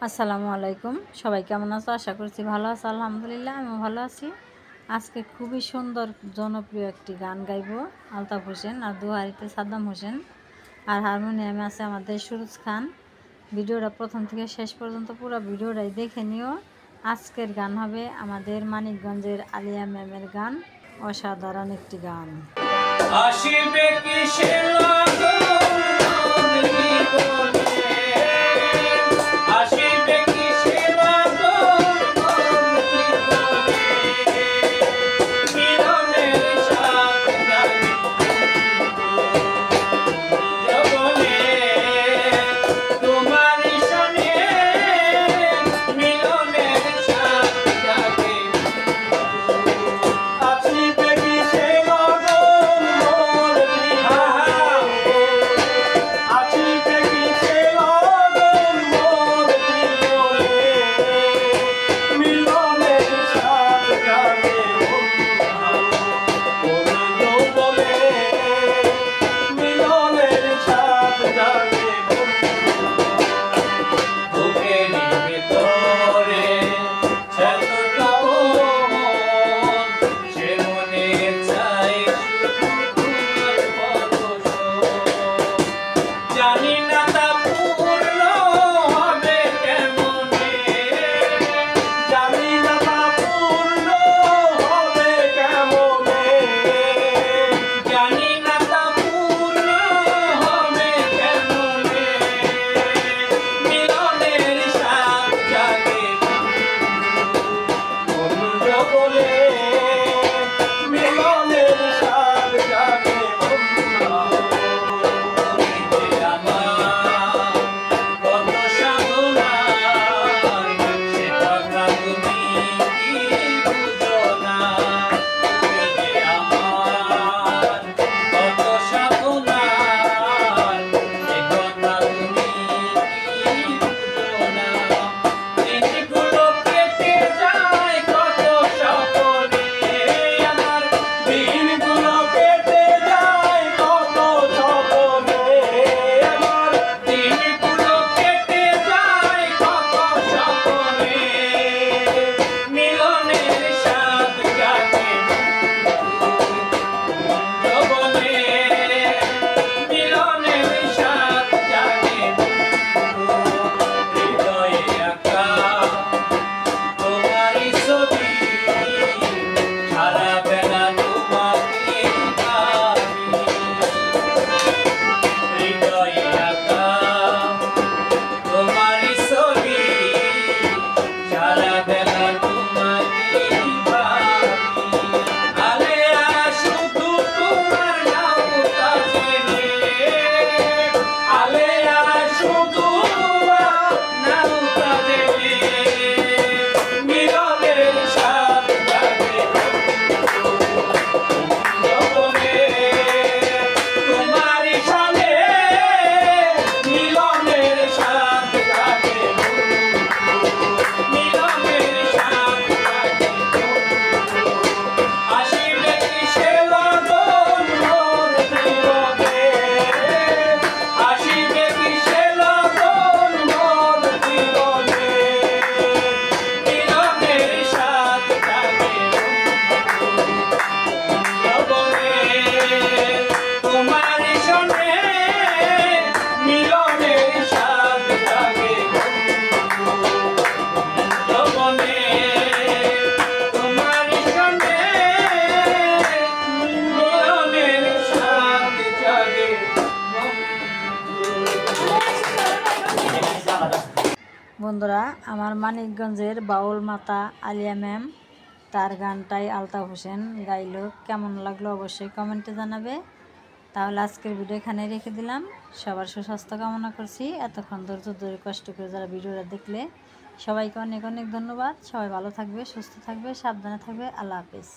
আসসালামু আলাইকুম। সবাই কেমন আছো? আশা করছি ভালো আছো। আলহামদুলিল্লাহ আমিও ভালো আছি। আজকে খুবই সুন্দর জনপ্রিয় একটি গান গাইব আলতাফ হোসেন, আর দুহারিতে সাদ্দাম হোসেন, আর হারমোনিয়ামে আছে আমাদের সুরজ খান। ভিডিওটা প্রথম থেকে শেষ পর্যন্ত পুরো ভিডিওটাই দেখে নিও। আজকের গান হবে আমাদের মানিকগঞ্জের আলিয়া ম্যামের গান, অসাধারণ একটি গান। আসিবে কিসে লাগন আসিবে কিসে মিলনের সাথ জগনে তোমার সনে মিলনের সাথ জাগে আসিবে কিসে জানি না তা পূর্ণ হবে কেমনে, জানি না তা পূর্ণ হবে কেমনে, জানি না তা পূর্ণ হবে কেমনে, মিলনের সাথ জাগে বন্ধু বলে, মিলনের সাথ জাগে বন্ধুরা, আমার মানিকগঞ্জের বাউল মাতা আলিয়া ম্যাম, তার গানটাই আলতাফ হোসেন গাইলো। কেমন লাগলো অবশ্যই কমেন্টে জানাবে। তাহলে আজকের ভিডিও এখানে রেখে দিলাম। সবার সুস্বাস্থ্য কামনা করছি। এতক্ষণ ধৈর্য ধরে কষ্ট করে যারা ভিডিওটা দেখলে সবাইকে অনেক অনেক ধন্যবাদ। সবাই ভালো থাকবে, সুস্থ থাকবে, সাবধানে থাকবে। আল্লাহ হাফেজ।